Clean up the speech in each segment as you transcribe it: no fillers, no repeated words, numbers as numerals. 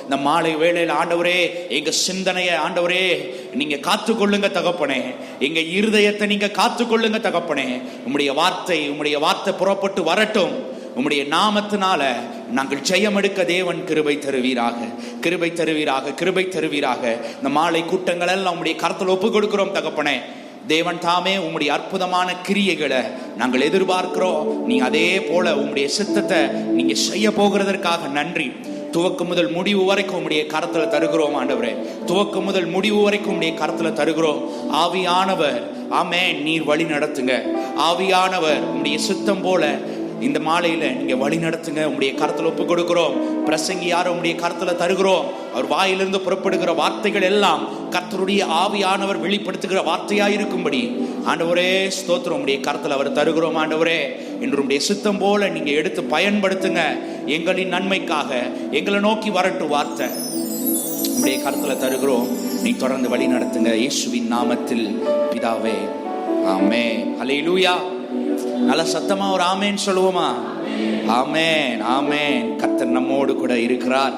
இந்த மாலை வேளையில் ஆண்டவரே எங்க சிந்தனையை ஆண்டவரே நீங்க காத்துக்கொள்ளுங்க தகப்பனே. எங்க இருதயத்தை நீங்க காத்துக்கொள்ளுங்க தகப்பனே. உம்முடைய வார்த்தை புறப்பட்டு வரட்டும். உம்முடைய நாமத்தினால நாங்கள் ஜெயம் எடுக்க தேவன் கிருபை தருவீராக, கிருபை தருவீராக, கிருபை தருவீராக. இந்த மாலை கூட்டங்கள் எல்லாம் உம்முடைய கரத்தில் ஒப்பு கொடுக்கிறோம் தகப்பனே. தேவன் தாமே உம்முடைய அற்புதமான கிரியைகளை நாங்கள் எதிர்பார்க்கிறோம். நீ அதே போல உம்முடைய சித்தத்தை நீங்க செய்ய போகிறதற்காக நன்றி. துவக்கம் முதல் முடிவு வரைக்கும் உம்முடைய கரத்துல தருகிறோம் ஆண்டவரே. துவக்கம் முதல் முடிவு வரைக்கும் உம்முடைய கரத்துல தருகிறோம். ஆவியானவர் ஆமென், நீர் வழி நடத்துங்க. ஆவியானவர் உம்முடைய சித்தம் போல இந்த மாலையில நீங்க வழி நடத்துங்க. உம்முடைய கரத்துல ஒப்பு கொடுக்கிறோம். பிரசங்கி யாரும் உம்முடைய கரத்துல தருகிறோம். அவர் வாயிலிருந்து புறப்படுகிற வார்த்தைகள் எல்லாம் கர்த்தருடைய ஆவியானவர் வெளிப்படுத்துகிற வார்த்தையாயிருக்கும்படி ஆண்டவரே ஸ்தோத்திரம், உம்முடைய கரத்துல அவர் தருகிறோம். ஆண்டவரே இன்று உம்முடைய சித்தம் போல நீங்க எடுத்து பயன்படுத்துங்க. எங்களின் நன்மைக்காக எங்களை நோக்கி வரட்டும் வார்த்தை. உம்முடைய கரத்துல தருகிறோம். நீ தொடர்ந்து வழி நடத்துங்க. இயேசுவின் நாமத்தில் பிதாவே, ஆமென். ஹல்லேலூயா. நல்ல சத்தமா ஒரு ஆமேன் சொல்லுவோமா? ஆமேன், ஆமேன். கர்த்தர் நம்மோடு கூட இருக்கிறார்.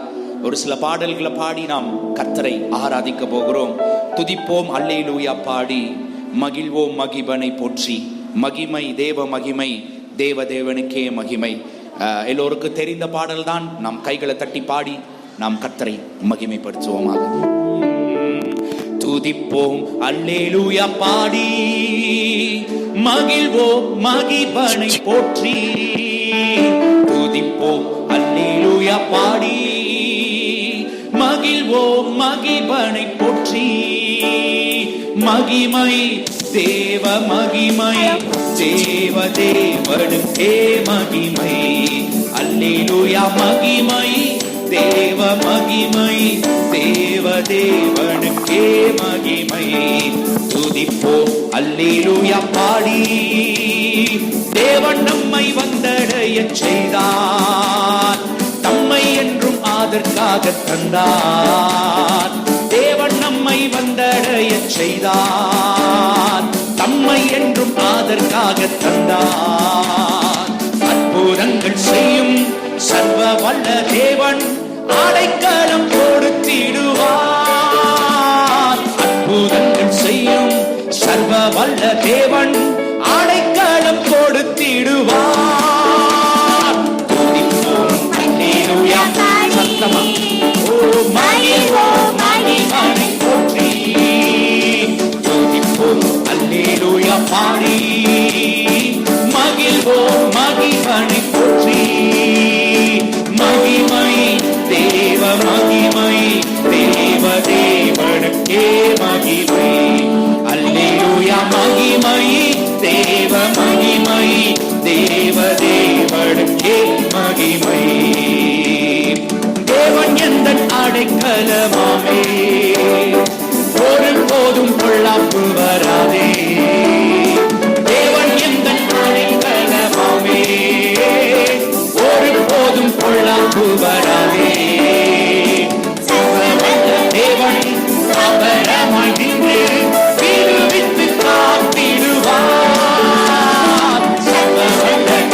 ஒரு சில பாடல்களை பாடி நாம் கர்த்தரை ஆராதிக்க போகிறோம். துதிப்போம் அல்லேலூயா பாடி, மகிழ்வோம் மகிபனை போற்றி. மகிமை தேவ மகிமை, தேவ தேவனுக்கே மகிமை. எல்லோருக்கும் தெரிந்த பாடல் தான். நாம் கைகளை தட்டி பாடி நாம் கர்த்தரை மகிமைப்படுத்துவோமாக. துதிப்போம் அல்லேலூயா பாடி, மகிழ்வோம் மகிபனை போற்றி. துதிப்போம் அல்லேலூயா பாடி, மகிழ்வோம் மகிபனை போற்றி. மகிமை தேவ மகிமை, தேவ தேவனுக்கே மகிமை. அல்லேலூயா மகிமை தேவ மகிமை, தேவ தேவனுக்கே மகிமை. துதிப்போம் அல்லேலூயா பாடி, தேவன் நம்மை வந்தடைய செய்தார். தம்மை என்றும் அதற்காக தந்தார். தேவன் நம்மை வந்தடைய செய்தார். தம்மை என்றும் அதற்காக தந்தார். அற்புதங்கள் செய்யும் சர்வ வல்ல தேவன் அடைக்கலம் கொடுத்திடுவார். அற்புதங்கள் செய்யும் சர்வ வல்ல தேவன் அடைக்கலம் கொடுத்திடுவார். துதிப்போம் அல்லேலூயா சத்தமா, ஓ மகிழ்வோம் மகிபனை போற்றி. துதிப்போம் அல்லேலூயா பாடி, மகிழ்வோம் மகிபனை போற்றி. மகிமை தேவ மகிமை, தேவ தேவனுக்கே மகிமை. அல்லேலூயா மகிமை தேவ மகிமை, தேவ தேவனுக்கே மகிமை. தேவன் எந்த அடைக்கலமாமே, ஒரு போதும் பொல்லாப்பு வராதே. தேவன் எந்த அடைக்கலமாமே, ஒரு போதும் பொல்லாப்பு வராதே. தேவன் அபரமாய் நின்று விடுவித்து காத்திடுவார்.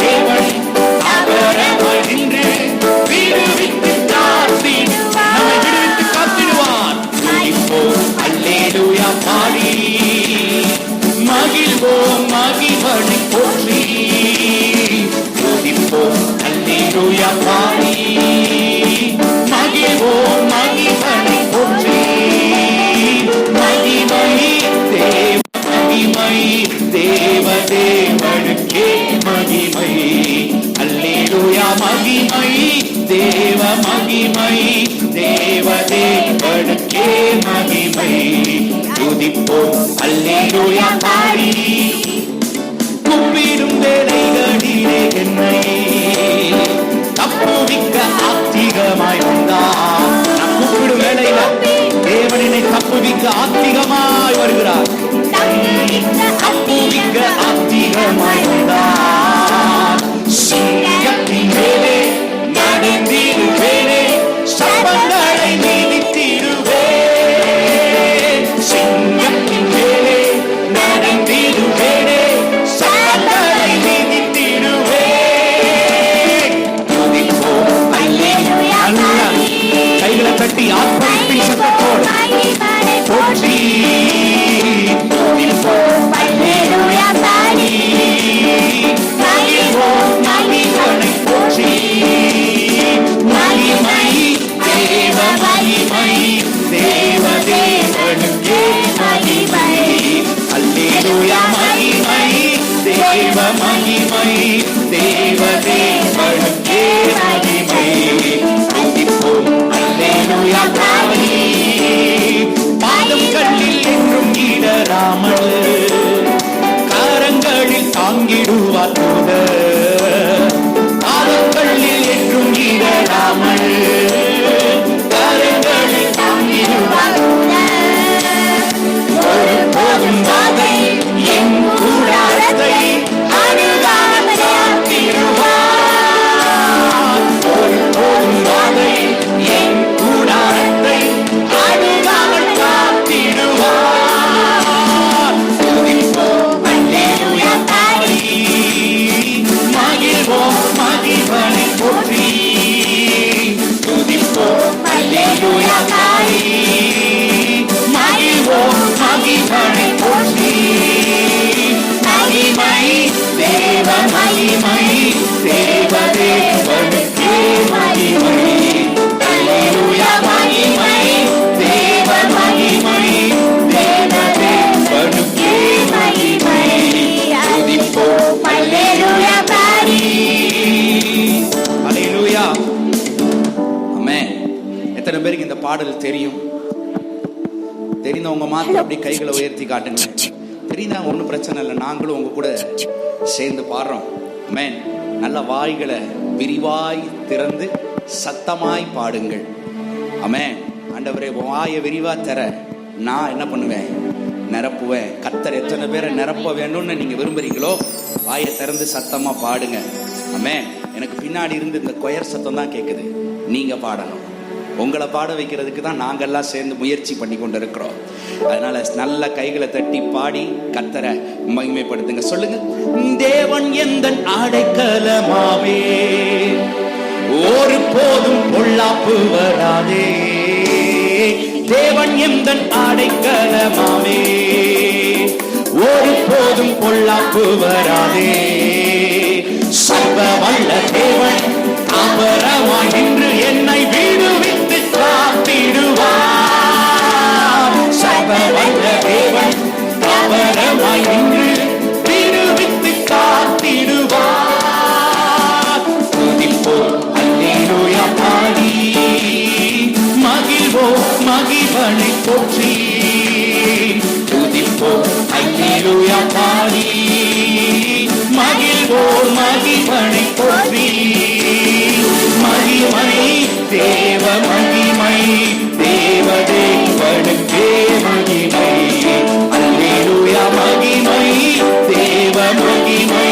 தேவன் அபரமாய் நின்று விடுவித்து காத்திடுவார். துதிப்போம் அல்லேலூயா பாடி, மகிழ்வோம் மகிபனை போற்றி. துதிப்போம் அல்லேலூயா பாடி, மகிழ்வோம் மகிபனை போற்றி. மகிமை தேவ மகிமை, தேவ தேவனுக்கே மகிமை. அல்லேலூயா மகிமை தேவ மகிமை, தேவ தேவனுக்கே மகிமை. துதிப்போம் அல்லேலூயா பாடி, கூப்பிடும் வேளைகளிலே என்னை தப்புவிக்க ஆத்திகமாய் வந்தார். நான் கூப்பிடும் வேளையில தேவன் என்னை தப்புவிக்க ஆத்திகமாய் வருகிறார். தப்புவிக்க ஆத்திகமாய் வந்தார். சிங்கத்தின் மேலே நடந்திடுவேனே, சபங்களை நீதித்திடுவேன். சிங்கத்தின் மேலே நடந்திடுவேனே, சபங்களை நீதித்திடுவேன். துதிப்போம் அல்லேலூயா. கைகளை தட்டி ஆர்ப்பரிப்பின் சத்தத்தோடு போற்றி துதிப்போம் அல்லேலூயா பாடி மகிழ்வோம் மகிழ்வனை போற்றி மகிமை தேவ மகிமை தேவ தேவனுக்கே மகிமை அல்லேலூயா மகிமை தேவ மகிமை தேவ தேவனுக்கே மகிமை துதிப்போம் அல்லேலூயா பாடி பாதம் கல்லில் என்றும் இடராமல் கரங்களில் தாங்கிடுவார் தூதர் பாதம் கல்லில் என்றும் இடராமல் கரங்களில் தாங்கிடுவார் ஒரு போதும் வாதை என் கூடாரத்தை அணுகாமல் காத்திடுவார் ஒரு போதும் வாதை என் கூடாரத்தை அணுகாமல் காத்திடுவார் துதிப்போம் அல்லேலூயா பாடி மகிழ்வோம் மகிழ்வனை போற்றி துதிப்போம் அல்லேலூயா பாடி மகிழ்வோம் மகிழ்வனை போற்றி மகிமை தேவ மகிமை தேவ தேவனுக்கே மகிமை அல்லேலூயா மகிமை தேவ மகிமை தேவ தேவனுக்கே மகிமை துதிப்போம் அல்லேலூயா பாடி அல்லேலூயா. ஆமென். எத்தனை பேருக்கு இந்த பாடல் தெரியும்? தெரிந்தவங்க மாத்திரம் அப்படி கைகளை உயர்த்தி காட்டுங்க. தெரியுதா? ஒன்றும் பிரச்சனை இல்லை, நாங்களும் உங்க கூட சேர்ந்து பாடுறோம். ஆமென். நல்ல வாய்களை விரிவாய் திறந்து சத்தமாய் பாடுங்கள். ஆமென். ஆண்டவரே வாயை விரிவா தர நான் என்ன பண்ணுவேன்? நிரப்புவேன். கர்த்தர் எத்தனை பேரை நிரப்ப வேணும்னு நீங்க விரும்புறீங்களோ வாயை திறந்து சத்தமா பாடுங்க. ஆமென். எனக்கு பின்னாடி இருந்து இந்த கொயர் சத்தம் தான் கேட்குது. நீங்க பாடணும். உங்களை பாட வைக்கிறதுக்கு தான் நாங்கெல்லாம் சேர்ந்து முயற்சி பண்ணி கொண்டு இருக்கிறோம். அதனால நல்ல கைகளை தட்டி பாடி கர்த்தரை மகிமைப்படுத்துங்க. சொல்லுங்க. தேவன் எந்தன் அடைக்கலமாவே ஒரு போதும் பொல்லாப்பு வராதே. தேவன் எந்தன் அடைக்கலமாவே ஒரு போதும் பொல்லாப்பு வராதே. சர்வ வல்ல தேவன் அபரமாய் நின்று என்னை விடுவித்து காத்திடுவார். சர்வ வல்ல தேவன் அபரமாய் நின்று விடுவித்து காத்திடுவார். துதிப்போம் அல்லேலூயா பாடி மகிழ்வோம் மகிழ்வனை போற்றி துதிப்போம் அல்லேலூயா பாடி மகிழ்வோம் மகிழ்வனை போற்றி மகிமை தேவ மகிமை தேவ தேவனுக்கே மகிமை அல்லேலூயா மகிமை தேவ மகிமை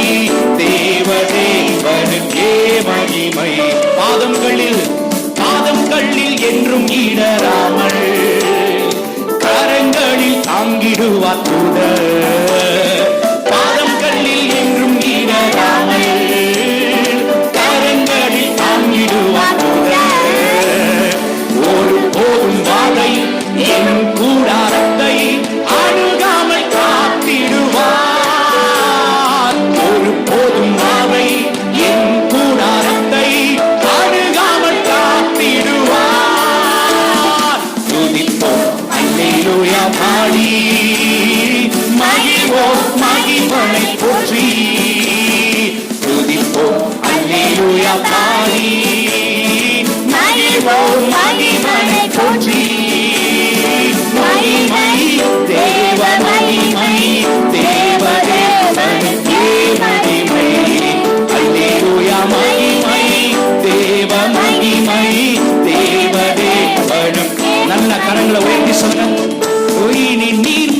தேவ தேவனுக்கே மகிமை பாதம் கல்லில் என்றும் இடராமல் கரங்களில் தாங்கிடுவார் தூதர் பாதம் கல்லில் என்றும் இடராமல் கரங்களில் தாங்கிடுவார் தூதர் ஒரு போதும் வாதை என் கூடாரத்தை அணுகாமல் காத்திடுவார் ஒரு போதும் வாதை என் கூடாரத்தை அணுகாமல் காத்திடுவார். துதிப்போம் அல்லேலூயா பாடி மகிழ்வோம் மகிழ்வனை போற்றி துதிப்போம் அல்லேலூயா பாடி மகிழ்வோம் மகிழ்வனை போற்றி மகிமை தேவ மகிமை தேவ தேவனுக்கே மகிமை அல்லேலூயா மகிமை தேவ மகிமை தேவ தேவனுக்கு நல்ல கரங்களை உயர்த்தி சொல்லுங்க. நீர்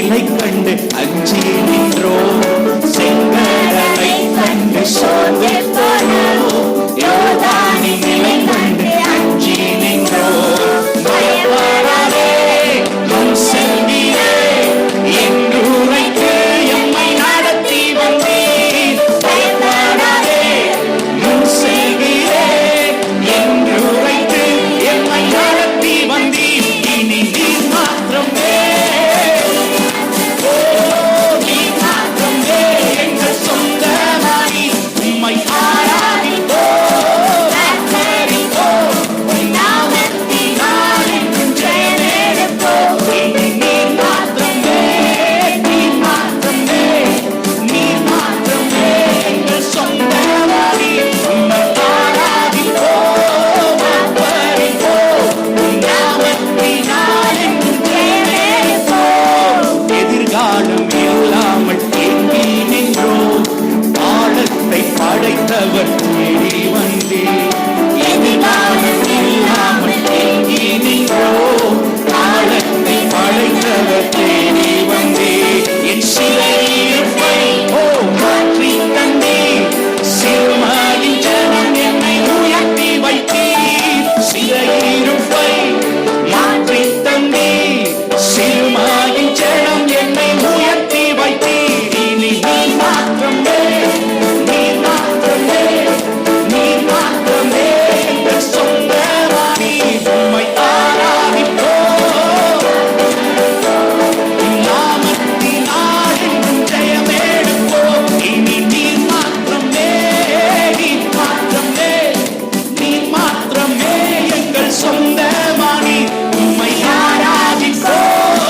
நிலை கண்டு அஞ்சி நின்றோம், செங்கடலை கண்டு சோர்ந்து போனோம், யோர்தானின் நிலை கண்டு அஞ்சி நின்றோம். பயப்படாதே முன் செல்கிறே என்று உரைத்து எம்மை நடத்தி வந்தீர். பயப்படாதே முன் செல்கிறே என்று உரைத்து எம்மை நடத்தி வந்தீர். இனி நீர் மாத்திரமே, நீர் மாத்திரமே எங்கள் சொந்தமானி. உம்மை ஆராதிப்போம், ஆராதிப்போம், உம் நாமத்தினால் என்றும் ஜெயமெடுப்போம். இனி நீர் மாத்திரமே, நீர் மாத்திரமே, நீர் மாத்திரமே எங்கள் சொந்தமானி. உம்மை ஆராதிப்போம், ஆராதிப்போம், உம் நாமத்தினால் என்றும் ஜெயமெடுப்போம். எதிர்காலம் இல்லாமல் ஏங்கி நின்றோம், காலத்தை படைத்தவர் தேடி வந்தீர். எதிர்காலம் இல்லாமல் ஏங்கி நின்றோம், காலத்தை படைத்தவர் தேடி வந்தீர். என் சிறையிருப்பை மாற்றி தந்தீர், சிறுமையின் ஜனம் என்னை உயர்த்தி வைத்தீர். சிறையிருப்பை மாற்றி தந்தீர், சிறுமையின் ஜனம் என்னை உயர்த்தி வைத்தீர். இனி நீர் மாத்திரமே, நீர் மாத்திரமே, நீர் மாத்திரமே எங்கள் சொந்தமானி. உம்மை ஆராதிப்போம், உம் நாமத்தினால் என்றும் ஜெயமெடுப்போம். இனி நீர் மாத்திரமே, நீர் மாத்திரமே, நீர் மாத்திரமே எங்கள் சொந்தமானி. உம்மை ஆராதிப்போம்,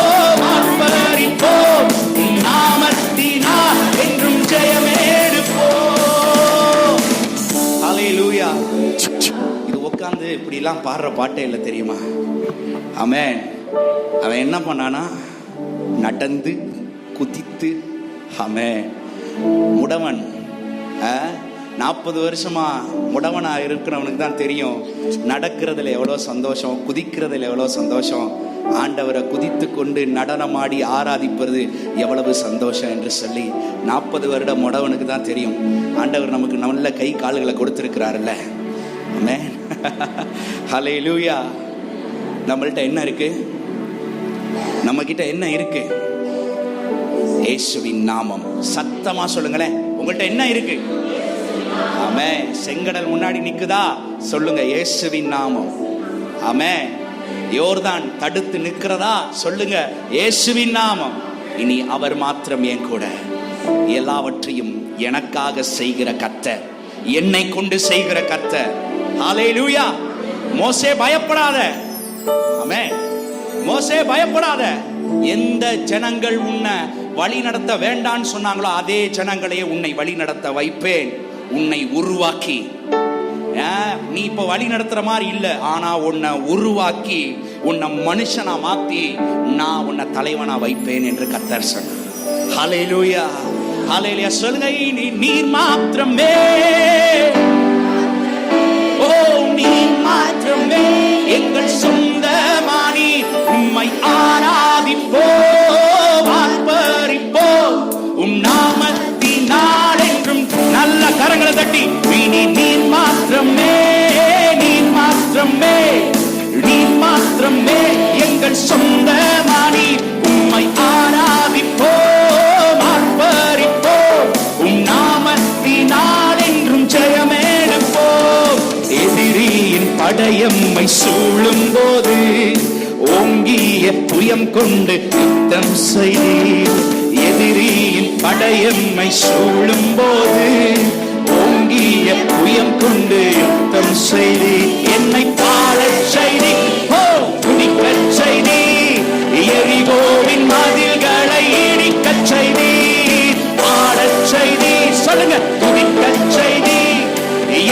ஆர்ப்பரிப்போம், உம் நாமத்தினால் என்றும் ஜெயமெடுப்போம். ஹல்லேலூயா. இது உட்கார்ந்து இப்படி எல்லாம் பாடுற பாட்டே இல்லை தெரியுமா? ஆமென். அவன் என்ன பண்ணானா, நடந்து குதித்து, ஆமென். முடவன் 40 வருஷமா முடவனா இருக்கிறவனுக்கு தான் தெரியும் நடக்கிறதுல எவ்வளோ சந்தோஷம், குதிக்கிறதுல எவ்வளோ சந்தோஷம், ஆண்டவரை குதித்து கொண்டு நடனமாடி ஆராதிப்பது எவ்வளவு சந்தோஷம் என்று சொல்லி 40 வருட முடவனுக்கு தான் தெரியும். ஆண்டவர் நமக்கு நல்ல கை கால்களை கொடுத்திருக்கிறாருல்ல. ஆமென். ஹல்லேலூயா. நம்மள்ட்ட என்ன இருக்கு? நம்ம கிட்ட என்ன இருக்கு? இயேசுவின் நாமம். சத்தமா சொல்லுங்களேன், உங்கள்ட்ட என்ன இருக்கு? ஆமென். செங்கடல் முன்னாடி நிக்குதா? சொல்லுங்க, இயேசுவின் நாமம். ஆமென். யோர்தான் தடுத்து நிக்கிறதா? சொல்லுங்க, இயேசுவின் நாமம். இனி அவர் மாத்திரம் என் கூட. எல்லாவற்றையும் எனக்காக செய்கிற கர்த்தர், என்னை கொண்டு செய்கிற கர்த்தர். ஹல்லேலூயா. மோசே பயப்படாத. ஆமென். மோசே பயப்படாத. எந்த ஜனங்கள் உன்னை வழி நடத்த வேண்டான்னு சொன்னாங்களோ அதே ஜனங்களையே உன்னை வழி நடத்த வைப்பேன். உன்னை உருவாக்கி, நீ இப்ப வழி நடத்துற மாதிரி இல்ல, ஆனா உன்னை உருவாக்கி உன்னை மனுஷனா மாத்தி நான் உன்னை தலைவனா வைப்பேன் என்று கர்த்தர் சொன்னார். ஹல்லேலூயா. ஹல்லேலூயா. சொல்லுங்க, நீர் மாத்திரமே, ஓ நீர் மாத்திரமே எங்கள் சொந்தமானி. உம்மை ஆராதிப்போம், ஆர்ப்பரிப்போம், உம் நாமத்தினால் என்றும். நல்ல கரங்களை தட்டி, இனி நீர் மாத்திரமே, நீர் மாத்திரமே, நீர் மாத்திரமே எங்கள் சொந்தமானி. உம்மை ஆராதிப்போம், ஆர்ப்பரிப்போம், உம் நாமத்தினால் என்றும் ஜெயமெடுப்போம். எதிரியின் படையம்மை சூழும் போது ஓங்கிய புயம் கொண்டு யுத்தம் செய்தீர். எதிரியின் படையம்மை சூழும் போது ஓங்கிய புயம் கொண்டு யுத்தம் செய்தீர். என்னை பாடச் செய்தீர், துதிக்கச் செய்தீர். எரிகோவின் மதில்களை இடிக்கச் செய்தீர். பாடச் செய்தீர். சொல்லுங்க, துதிக்கச் செய்தீர்.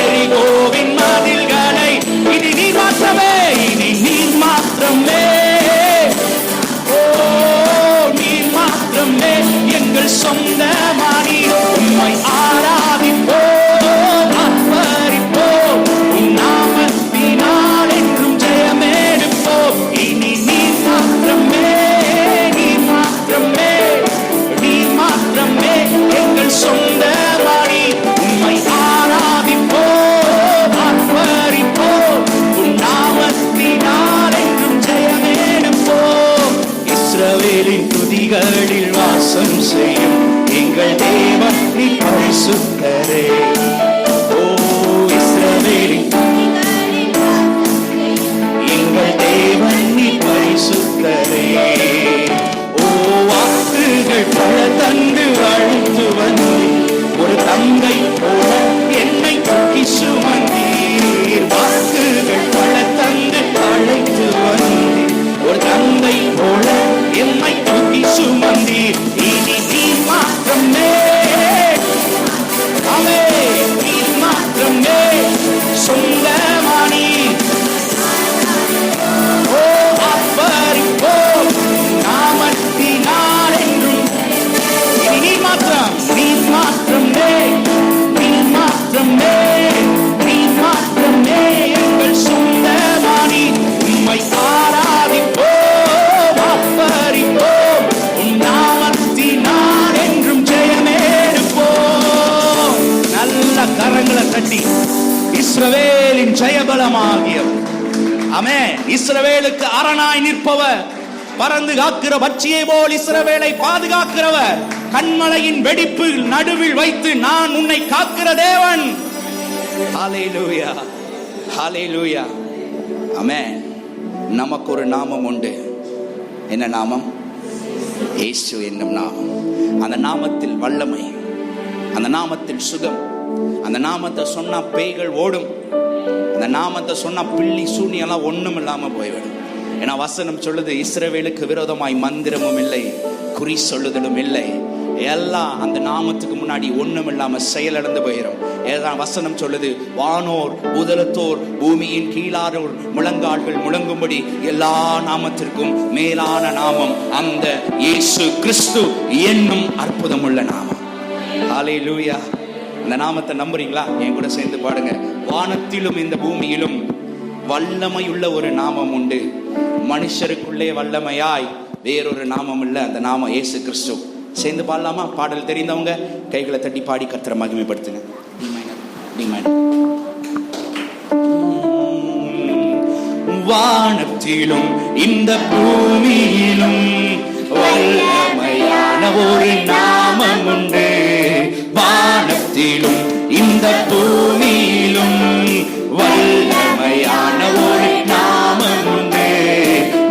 எரிகோவின் மதில்களை. இனி நீர் மாத்திரமே, இனி நீர் மாத்திரமே, ஓ நீர் மாத்திரமே எங்கள் சொந்தமானி. உம்மை ஆராதிப்போம், ஆர்ப்பரிப்போம், உம் நாமத்தினால் என்றும் ஜெயமெடுப்போம். இனி நீர் மாத்திரமே, நீர் மாத்திரமே, பரிசுத்தரே. ஓ இஸ்ரவேலின் எங்கள் தேவன் நீ பரிசுத்தரே. ஓ வாக்குகள் பல தந்து அழைத்து வந்து ஒரு தங்கை போல என்னை தூக்கி சுமந்தீர். வாக்குகள் பல தந்து அழைத்து வந்து ஒரு தங்கை போல என்னை தூக்கி சுமந்தீர். இனி நீ மாற்றமே அவே நீ மாற்றமே சொந்தமானி. ஓ அப்பரிப்போ நாமத்தினால் என்றும் இனி நீ மாற்றம் நீ மாற்றமே நீ மாற்றமே நீ மாற்றமே எங்கள் சொந்தமானி. உம்மை ஆராதிப்போ அப்பரிப்போ உன் நாமத்தினால் என்றும் ஜெயமேடுப்போ. நல்ல கரங்களை தட்டி இஸ்ரவேலின் ஜெயபலமாகியவர். ஆமென். இஸ்ரவேலுக்கு அரணாய் நிற்பவர், பறந்து காக்கிற பட்சியை போல் இஸ்ரவேலை பாதுகாக்கிறவர், கண்மலையின் வெடிப்பு நடுவில் வைத்து நான் உன்னை காக்கிற தேவன். ஹல்லேலூயா ஹல்லேலூயா. ஆமென். நமக்கு ஒரு நாமம் உண்டு. என்ன நாமம்? இயேசு என்னும் நாமம். அந்த நாமத்தில் வல்லமை, அந்த நாமத்தில் சுகம். அந்த நாமத்தை சொன்னா பேய்கள் ஓடும். அந்த நாமத்தை சொன்னா பில்லி சூனியெல்லாம் ஒண்ணும் இல்லாம போய்விடும். ஏன்னா வசனம் சொல்லுது, இஸ்ரவேலுக்கு விரோதமாய் மந்திரமும் இல்லை, குறி சொல்லுதலும் இல்லை. எல்லாம் அந்த நாமத்துக்கு முன்னாடி ஒண்ணும் இல்லாம செயலிழந்து போயிடும். ஏதான் வசனம் சொல்லுது, வானோர் பூதலத்தோர் பூமியின் கீழாரோர் முழங்கால்கள் முழங்கும்படி எல்லா நாமத்திற்கும் மேலான நாமம் அந்த இயேசு கிறிஸ்து என்னும் அற்புதமுள்ள நாமம். ஹல்லேலூயா. இந்த நாமத்தை நம்புறீங்களா? என் கூட சேர்ந்து பாடுங்க. வானத்திலும் இந்த பூமியிலும் வல்லமையுள்ள ஒரு நாமம் உண்டு, மனுஷருக்குள்ளே வல்லமையாய் வேறொரு நாமம் இல்ல, அந்த நாமம் இயேசு கிறிஸ்து. சேர்ந்து பாடலாமா? பாடல் தெரிந்தவங்க கைகளை தட்டி பாடி கர்த்தரை மகிமைப்படுத்துங்க. வானத்திலும் இந்த பூமியிலும் வல்லமையான ஒரு நாமம் உண்டு. வானத்திலும் இந்த பூமியிலும் வல்லமையான ஒரு நாமம் உண்டு.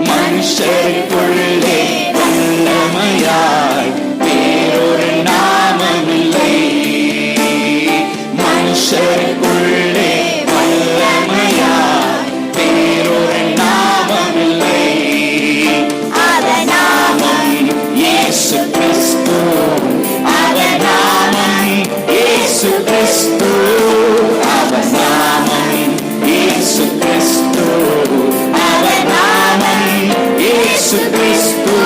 மனுஷருக்குள்ளே வல்லமையாய் வேறொரு நாமம் இல்லை. மனுஷருக்குள்ளே வல்லமையாய் வேறொரு நாமம் இல்லை. அவர் நாமம் இயேசு கிறிஸ்து. அவர் நாமம் இயேசு கிறிஸ்து. அவர் நாமம் இயேசு கிறிஸ்து. அவர் நாமம் இயேசு கிறிஸ்து.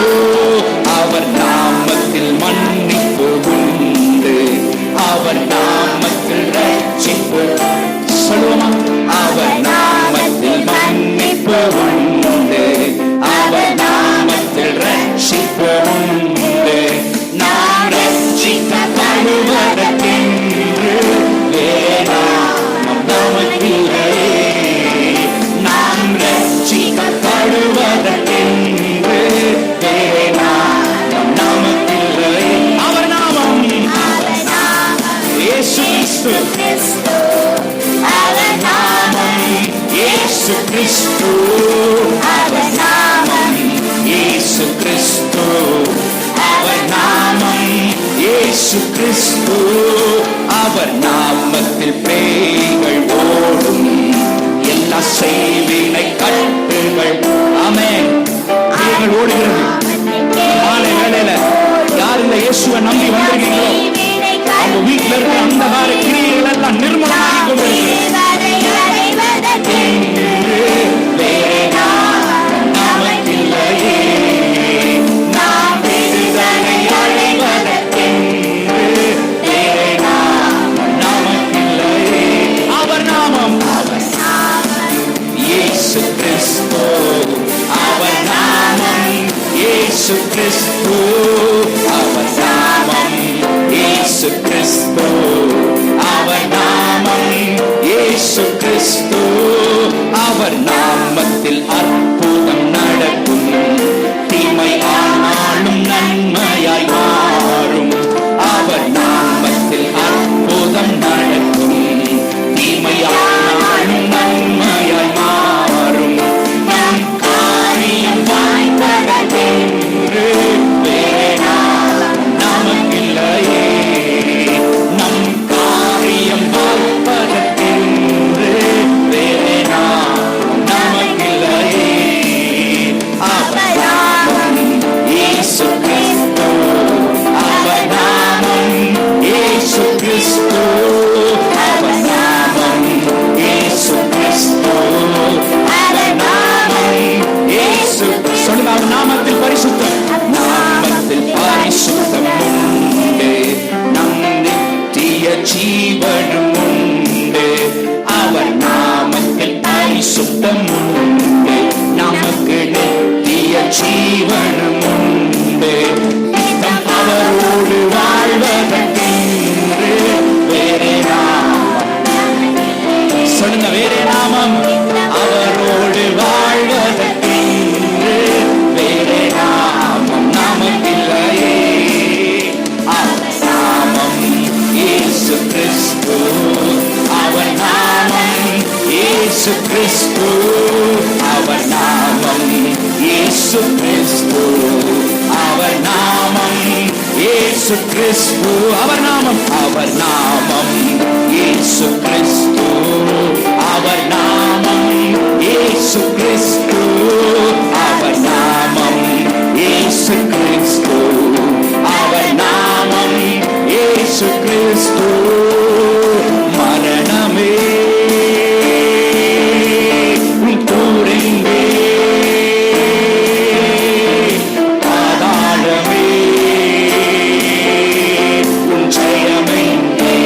அவர் நாமத்தில் மன்னிப்பு உண்டு. அவர் நாமத்தில் ரட்சிப்பு. சொல்லுவோமா? அவர் நாமத்தில் மன்னிப்பு உண்டு. அவர் நாமத்தில் ரட்சிப்பு உண்டு. நாம் ரட்சிக்கப்படுவதற்கென்று வேறாம் நமக்கில்லையே. நாம் ரட்சிக்கப்படுவதற்கென்று வேறாம் நமக்கில்லையே. அவர் நாமம் இயேசு கிறிஸ்து. அவர் நாமம் இயேசு கிறிஸ்து. அவர் நாமம் இயேசு கிறிஸ்து. அவர் நாமம் இயேசு கிறிஸ்து. அவர் நாமத்தில் பேய்கள் ஓடும், எல்லா செய்வினை கட்டுகள். ஆமென். பேய்கள் ஓடுகிறது. மாலை வேளையில யார் இந்த இயேசுவை நம்பி வந்திருக்கீங்களோ அவங்க வீட்டில் இருக்கிற அந்தகார கிரியைகள் எல்லாம் நிர்மூலமாகி கொண்டிருக்கிறது. அவர் நாமம் இயேசு கிறிஸ்து. அவர் நாமம் இயேசு கிறிஸ்து. அவர் நாமம் இயேசு கிறிஸ்து. அவர் நாமம் இயேசு கிறிஸ்து. அவர் நாமத்தில் அற்புதம் நடக்கும், தீமை ஆனாலும் நன்மையாய் மாறும். அவர் நாமத்தில் அற்புதம் ஜீவனும் உண்டு. அவர் நாமத்தில் பரிசுத்தம் உண்டு. நமக்கு நித்திய ஜீவனும் உண்டு. அவரோடு வாழ்வதற்கென்று வேறே நாமம். சொல்லுங்க, வேறே நாமம். அவரோடு வாழ்வதற்கென்று வேறே நாமம் நமக்கில்லையே. அவர் நாமம் இயேசு கிறிஸ்து. அவர் நாமம் இயேசு கிறிஸ்து. அவர் நாமம் இயேசு கிறிஸ்து. அவர் நாமம் இயேசு கிறிஸ்து. அவர் நாமம். அவர் நாமம் இயேசு கிறிஸ்து. அவர் நாமம் இயேசு கிறிஸ்து. அவர் நாமம் இயேசு கிறிஸ்து. அவர் நாமம் இயேசு கிறிஸ்து. மரணமே உன் கூரெங்கே, பாதாளமே உன் ஜெயமெங்கே.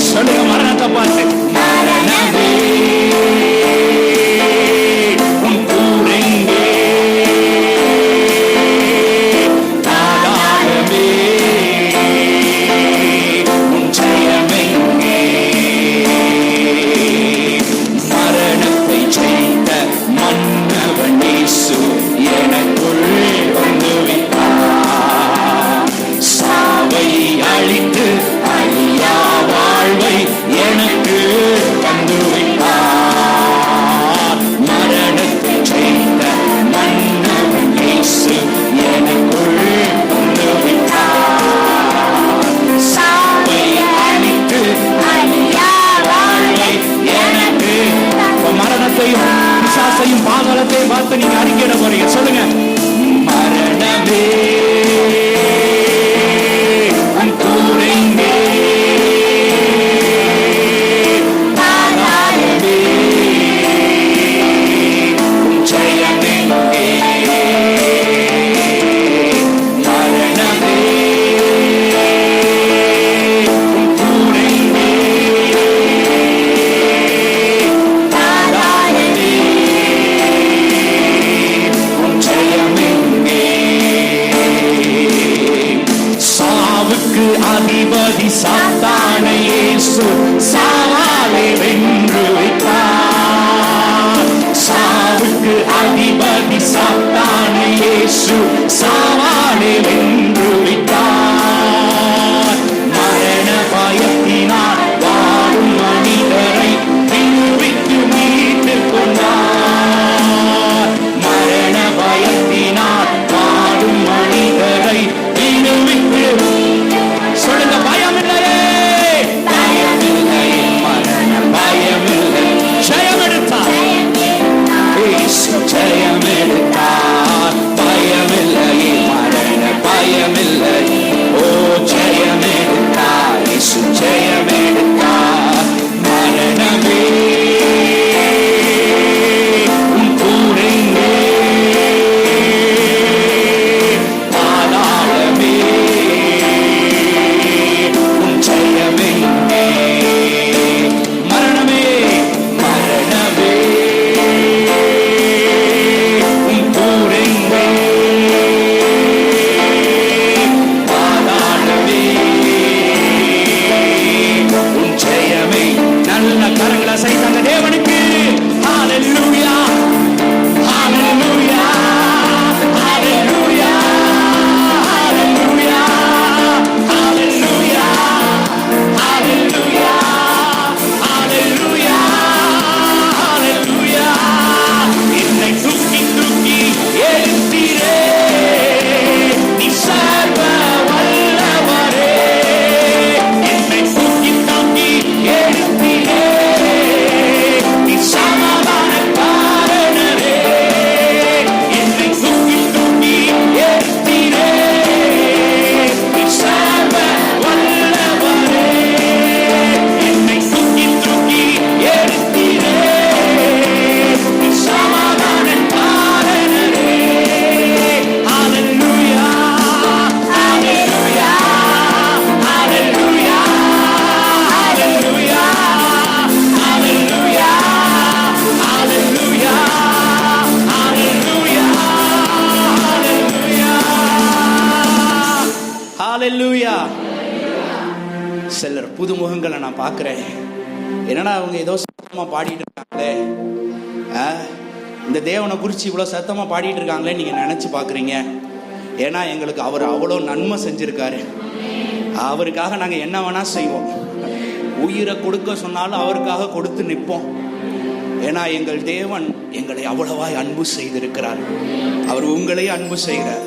சொல்லுங்க, மரணத்தை பார்த்து. மரணமே உன் கூரெங்கே, பாதாளமே உன் ஜெயமெங்கே. மரணத்தை ஜெயித்த மன்னவன் இயேசு எனக்குள் வந்துவிட்டார். சாவை அழித்து அழியா வாழ்வை எனக்கு தந்துவிட்டார். மரணத்தை ஜெயித்த மன்னவன் இயேசு எனக்குள் வந்துவிட்டார். சாவை அழித்து அழியா வாழ்வை எனக்கு. மரணத்தையும் பிசாசையும் பாதாளத்தையும் பார்த்து நீங்க அறிக்கையிட போறீங்க. சொல்லுங்க, மரணமே உன் கூரெங்கே, பாதாளமே உன் ஜெயமெங்கே. மரணமே உன் கூரெங்கே, பாதாளமே உன் ஜெயமெங்கே. சாவுக்கு அதிபதி சாத்தானை இயேசு சாவாலே வென்று விட்டார். சாவுக்கு அதிபதி சாத்தானை இயேசு சாவாலே வென்று விட்டார். மரண பயத்தினால் வாழும் மனிதரை விடுவித்து மீட்டுக் கொண்டார். மரண பயத்தினால் வாழும் மனிதரை விடுவித்து. சொல்லுங்க, பயமில்லையே, பயமில்லையே, மரண பயமில்லை. ஜெயமெடுத்தார் இயேசு, ஜெயமெடுத்தார். பயமில்லையே, மரண பயமில்லை. ஓ, ஜெயமெடுத்தார் இயேசு, ஜெயமெடுத்தார். மரணமே உன் கூரெங்கே, பாதாளமே உன் ஜெயமெங்கே. மரணமே, மரணமே உன் கூரெங்கே, பாதாளமே உன் ஜெயமே. நல்ல கரங்களை சைத்தாங்க தேவனுக்கு. ஹalleluya, ஹalleluya, ஹalleluya, ஹalleluya, ஹalleluya, ஹalleluya, ஹalleluya, ஹalleluya. என்னை தூக்கி தூக்கி எழுப்பீரே, நீ சர்வ வல்லவரே. என்னை தூக்கி தூக்கி எழுப்பீரே, சிலர் புதுமுகங்களை நான் பார்க்குறேன். என்னன்னா அவங்க ஏதோ சத்தமாக பாடிட்டு இருக்காங்களே, இந்த தேவனை குறித்து இவ்வளோ சத்தமாக பாடிட்டு இருக்காங்களே நீங்கள் நினச்சி பார்க்குறீங்க. ஏன்னா எங்களுக்கு அவர் அவ்வளோ நன்மை செஞ்சுருக்காரு. அவருக்காக நாங்கள் என்ன வேணால் செய்வோம். உயிரை கொடுக்க சொன்னாலும் அவருக்காக கொடுத்து நிற்போம். ஏன்னா எங்கள் தேவன் எங்களை அவ்வளவாய் அன்பு செய்திருக்கிறார். அவர் உங்களையும் அன்பு செய்கிறார்.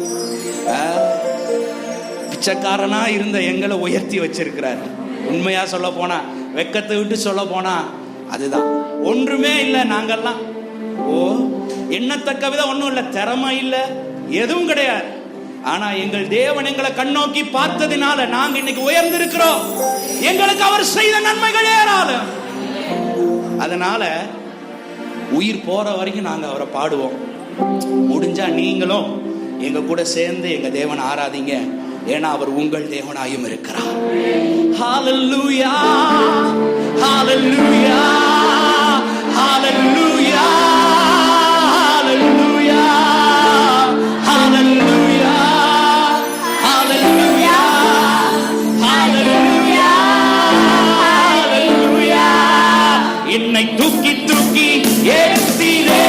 பிச்சைக்காரனா இருந்த எங்களை உயர்த்தி வச்சிருக்கிறார். உண்மையா சொல்ல போனா, வெக்கத்தை விட்டு சொல்ல போனா அதுதான். ஒன்றுமே இல்லை நாங்கெல்லாம். எண்ணத்தக்க விதம் ஒன்றும் இல்லை, திறமை இல்லை, எதுவும் கிடையாது. ஆனா எங்கள் தேவன் எங்களை கண்ணோக்கி பார்த்ததினால நாங்க இன்னைக்கு உயர்ந்திருக்கிறோம். எங்களுக்கு அவர் செய்த நன்மைகள் ஏராளம். அதனால உயிர் போற வரைக்கும் நாங்க அவரை பாடுவோம். முடிஞ்சா நீங்களும் எங்க கூட சேர்ந்து எங்க தேவன் ஆராதிங்க. ஏன்னா அவர் உங்கள் தேவனாயும் இருக்கிறார். ஹalleluya, ஹalleluya, ஹalleluya, ஹalleluya, ஹalleluya, ஹalleluya, ஹalleluya, ஹalleluya. என்னை தூக்கி தூக்கி ஏற்றினே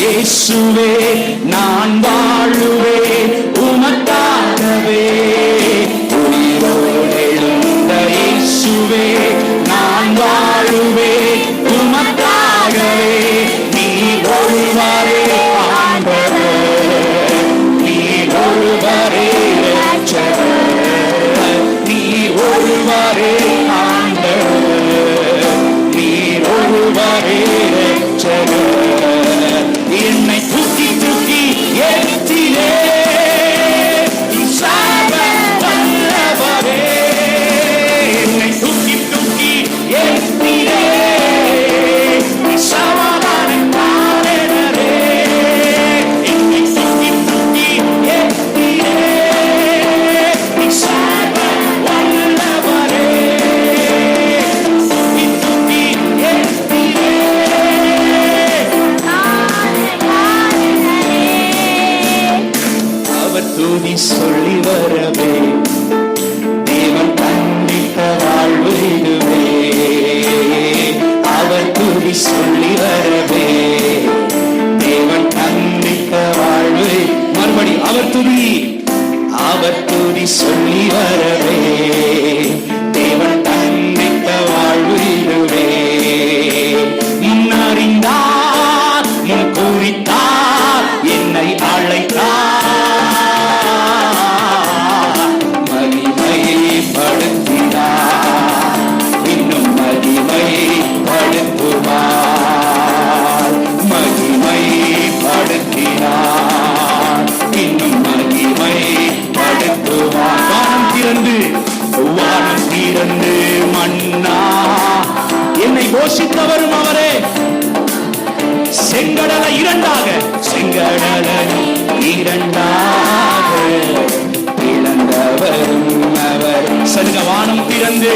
இயேசுவே நான் வாழுவேன் உமக்காகவே. உயிரோடு எழுந்த இயேசுவே நான் வாழுவேன் உமக்காகவே. நீ ஒருவரே ஆண்டவர், நீ ஒருவரே இரட்சகர், நீ ஒருவரே ஆண்டவர், நீ ஒருவரே இரட்சகர். என்னை தூக்கி தூக்கி ஏற்றினே வல்லவரே. என்னை தூக்கி தூக்கி ஏற்றினே சமாதானக்காரரே. என்னை தூக்கி தூக்கி ஏற்றினே வல்லவரே. தூக்கி தூக்கி ஏற்றினே. துதி சொல்லி வரவே தேவன் கண்டித்த வாழ்வு இதுவே. அவர் துதி சொல்லி வரவே தேவன் கண்டித்த வாழ்வு. மறுபடி அவர் துதி சொல்லி வரவே தேவன் கண்டித்த வாழ்வு இதுவே. முன்னறிந்தார், முன் குறித்தார், என்னை அழைத்தார், இன்னும் மகிமைப்படுத்துவார், மகிமைப்படுத்தினார், இன்னும் மகிமைப்படுத்துவார். வானம் திறந்து மன்னா என்னை போஷித்தவரும் அவரே. செங்கடலை இரண்டாக, செங்கடலை இரண்டாக இழந்தவரும் அவர். சொல்லுங்க, வானம் திறந்து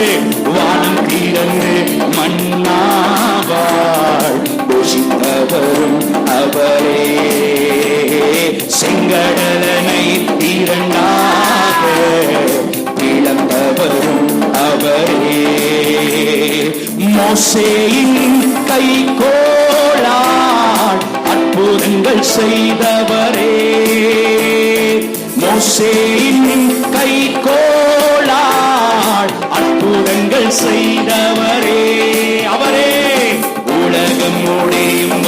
மன்னாவாள் போஷித்தவரும் அவரே. செங்கடலனை இரண்டாக இழந்தவரும் அவரே. மோசேயின் கைக்கோளால் அற்புதங்கள் செய்தவரே. மோசேயின் கைக்கோளால் அற்புதங்கள் செய்தவரே. அவரே உலகம் முடியும்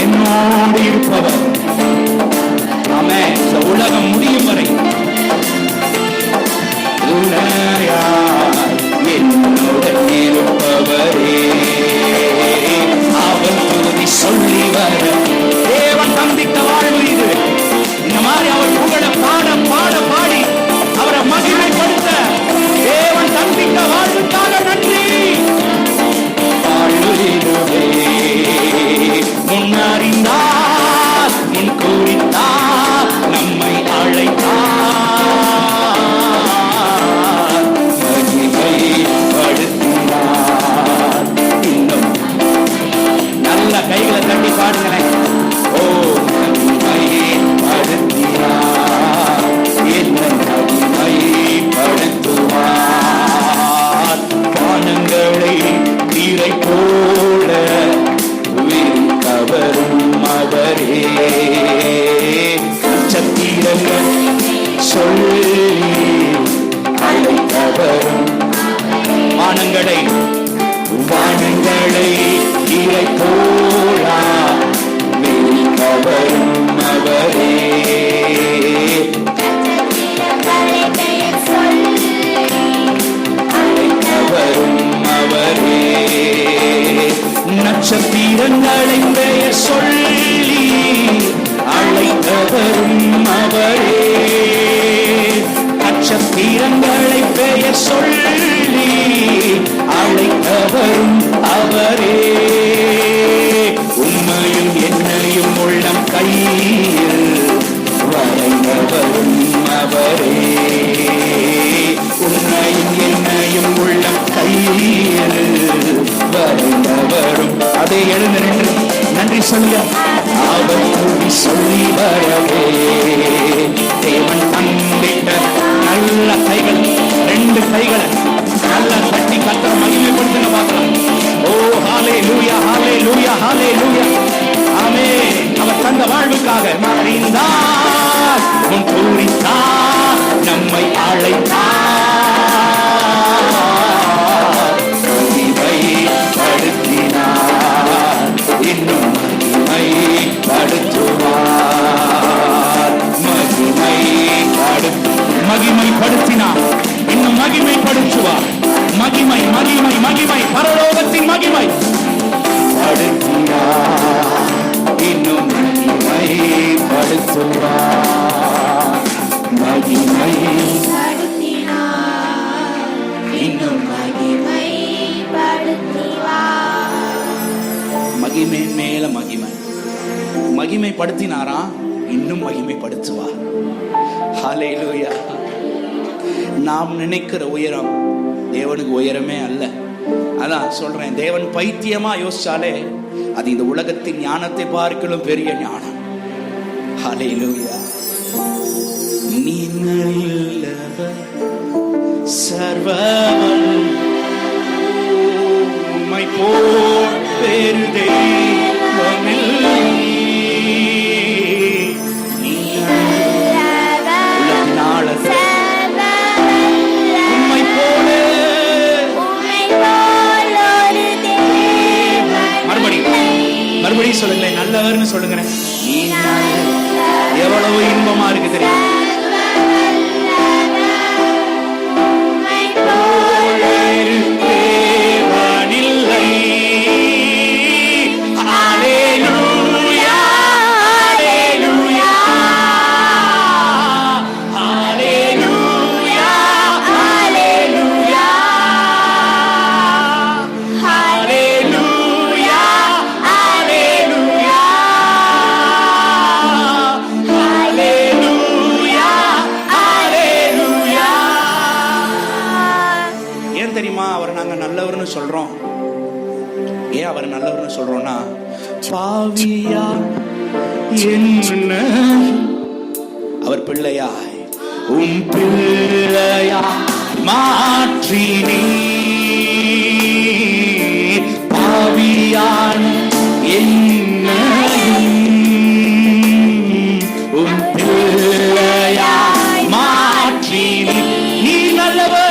என்னோடு இருப்பவர். ஆமென். உலகம் முடியும் வரை என்னுடன் இருப்பவரே. அவர் துதி சொல்லி வர தேவன் தந்தித்த வாழ்வு இது. இந்த மாதிரி அவர் புகழ பாட பாட பாடி அவரை மகிமைப்படுத்த தேவன் தந்தித்த வாழ்வுக்காக நன்றி. வாழ்விடுவே முன்னறிந்தார், முன் கூறித்தார், நம்மை அழைத்தார், மகிமைப்படுத்தினார். இன்னும் நல்ல கைகளை தட்டி பாடுங்களேன். ஓ மகிமைப்படுத்தினார், என்ன மகிமைப்படுத்துவார். வானங்களை நீரை போல விரிக்கவரும் அவரே. நட்சத்திரங்கள் சொல்லி அழைத்தவரும் வானங்களை நீரை போல விரிக்கவரும் அவரே. நட்சத்திரங்களை பெயர் சொல்லி அழைத்தவரும் அவரே. நட்சத்திரங்களை பெயர் சொல்லி அழைத்தவரும் அவரே. உண்மையும் என்னையும் உள்ளம் கையில் வரைந்தவரும் அவரே. உண்மையும் என்னையும் உள்ளம் கையில் வரைந்தவரும். அதே எழுந்து நின்று நன்றி சொல்ல அவர் கூடி சொல்லி வரவே. தேவன் தந்திட்ட நல்ல கைகள், 2 கைகளை நல்ல தட்டி கத்தர மகிமைப்படுத்துங்க பார்க்கலாம். ஓ ஹalleluya ஹalleluya ஹalleluya. ஆமென். அவர் தந்த வாழ்வுக்காக மறிந்தார், முன் கூறித்தார், நம்மை அழைத்தார், மகிமைப்படுத்தினார், இன்னும் மகிமைப்படுத்துவார். மகிமைப்படுத்தினார், இன்னும் மகிமைப்படுத்துவார். மகிமை மகிமை மகிமை, பரலோகத்தின் மகிமை படுத்தினார், இன்னும் மகிமைப்படுத்துவார். மகிமை இன்னும் மகிமை மேல மகிமை. மகிமைப்படுத்தினாரா, இன்னும் மகிமைப்படுத்துவார். ஹல்லேலூயா. நாம் நினைக்கிற உயரம் தேவனுக்கு உயரமே அல்ல. அதான் சொல்றேன், தேவன் பைத்தியமா யோசிச்சாலே அது இந்த உலகத்தின் ஞானத்தை பார்க்கலும் பெரிய ஞானம். ஹல்லேலூயா. நீ நல்லவர் சர்வவல்லவர், உம்மை போல் வேறு தெய்வமில்லை. நீ நல்லவர் உம்மை போல மறுபடியும் சொல்லுங்களேன், நல்லவர்னு சொல்லுங்களேன். நீ எவ்வளவு இன்பமா இருக்கு தெரியும். சொல்றோம்? ஏன் அவர் நல்லவர்னு சொல்றோம்னா, பாவியா என்ன அவர் பிள்ளையாய் உம் பிள்ளையா மாற்றி நீ பாவியான் என்ன உம் பிள்ளையா மாற்றி நீ நல்லவர்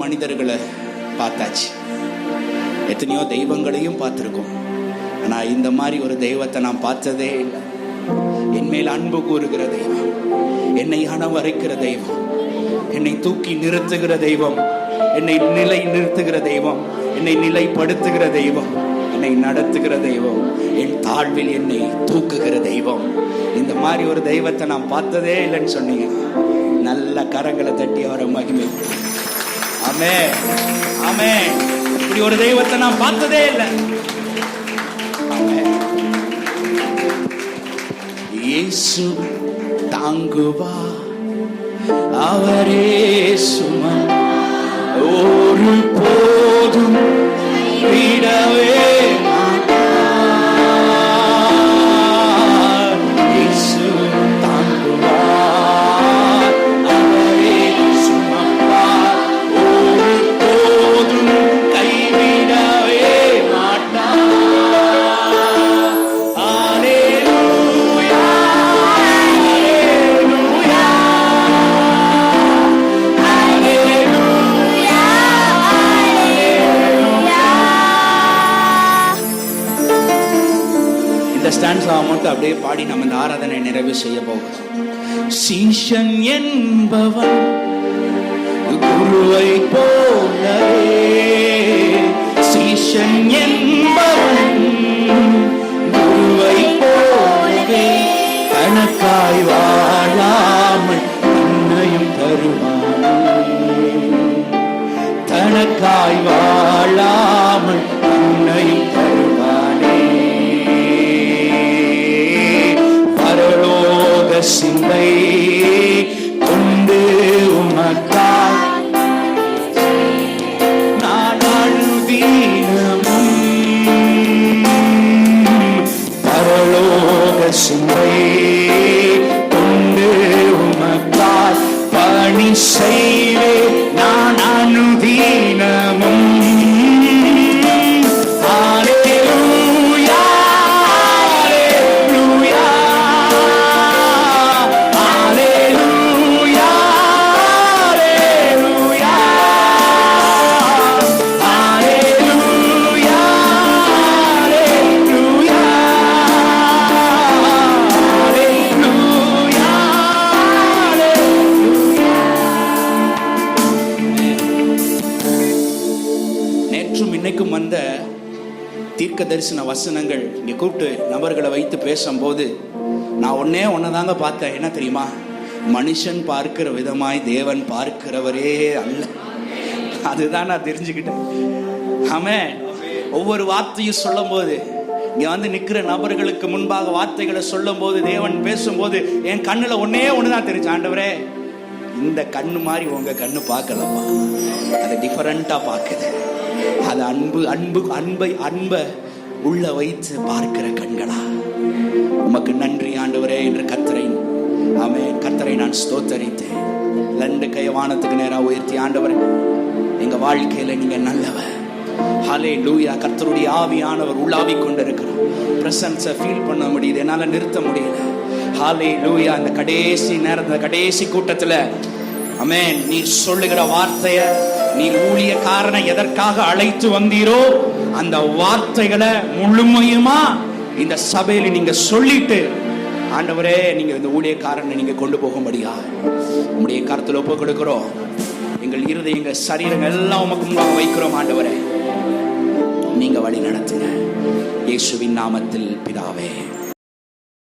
மனிதர்களை பார்த்தாச்சு, எத்தனையோ தெய்வங்களையும் பார்த்திருக்கோம். ஆனா இந்த மாதிரி ஒரு தெய்வத்தை நான் பார்த்ததே இல்லை. என் மேல் அன்பு கூறுகிற தெய்வம், என்னை அணவரைக்கிற தெய்வம், என்னை தூக்கி நிறுத்துகிற தெய்வம், என்னை நிலை நிறுத்துகிற தெய்வம், என்னை நிலைப்படுத்துகிற தெய்வம், என்னை நடத்துகிற தெய்வம், என் தாழ்வில் என்னை தூக்குகிற தெய்வம். இந்த மாதிரி ஒரு தெய்வத்தை நான் பார்த்ததே இல்லைன்னு சொன்னீங்க. நல்ல கரங்களை தட்டி அவரை மகிமை. ஆமென், ஆமென். இப்படி ஒரு தெய்வத்தை நான் பார்த்ததே இல்லை. இயேசு தாங்குவா, அவரே சும ஒரு போதும் விடவே மட்டும் அப்படியே பாடி நம்ம இந்த ஆராதனை நிறைவு செய்ய போகிறோம். சீஷன் என்பவன் குருவை போலவே, சீஷன் என்பவன் குருவை போலவே தனக்காய் வாழாமல் தன்னையும் தருவானே, தனக்காய் வாழாமல் தன்னையும் தருவானே. சிந்தை கொண்டு உமக்காய் சிந்தை கொண்டு உமக்காய் பணி செய்வே நான் அனுதீனமும். இன்னைக்கும் வந்த தீர்க்க தரிசன வசனங்கள் இங்க கூப்பிட்டு நபர்களை வைத்து பேசும்போது நான் ஒன்னதாங்க பார்த்தேன். என்ன தெரியுமா? மனுஷன் பார்க்கிற விதமாய் தேவன் பார்க்கிறவரே அல்ல. அதுதான் நான் தெரிஞ்சுக்கிட்டேன். ஆமென். ஒவ்வொரு வார்த்தையும் சொல்லும் போது, இங்க வந்து நிக்கிற நபர்களுக்கு முன்பாக வார்த்தைகளை சொல்லும் போது, தேவன் பேசும்போது என் கண்ணுல ஒண்ணுதான் தெரிஞ்சு, ஆண்டவரே இந்த கண்ணு மாதிரி உங்க கண்ணு பார்க்கலப்பா, அது டிஃபரெண்டா பார்க்குது. அது அன்பை உள்ள வைத்து பார்க்கிற கண்களா. உமக்கு நன்றி ஆண்டவரே என்று கர்த்தரை நான் ஸ்தோத்தரித்தேன். 2 கையை வானத்துக்கு நேராக உயர்த்தி, ஆண்டவரே எங்க வாழ்க்கையில நீங்க நல்லவர். ஹல்லேலூயா. கர்த்தருடைய ஆவியானவர் உள்ளாவி கொண்டிருக்கிறார். பிரசன்ஸை ஃபீல் பண்ண முடியுது, என்னால நிறுத்த முடியல. ஹல்லேலூயா. அந்த கடைசி நேரத்துல, கடைசி கூட்டத்துல ஆமென், நீ சொல்லுகிற வார்த்தைய, நீ ஊழியக்காரனை எதற்காக அழைத்து வந்தீரோ அந்த வார்த்தைகளை முழுமையுமா இந்த சபையில நீங்க சொல்லிட்டு, ஆண்டவரே நீங்க இந்த ஊழியக்காரனை நீங்க கொண்டு போகும்படியா உங்களுடைய கருத்துல ஒப்பு கொடுக்கிறோம். எங்கள் இருதயம், எங்கள் சரீரங்கள் எல்லாம் உமக்கு முன்பாக வைக்கிறோம். ஆண்டவரே நீங்க வழி நடத்துங்க. இயேசுவின் நாமத்தில் பிதாவே.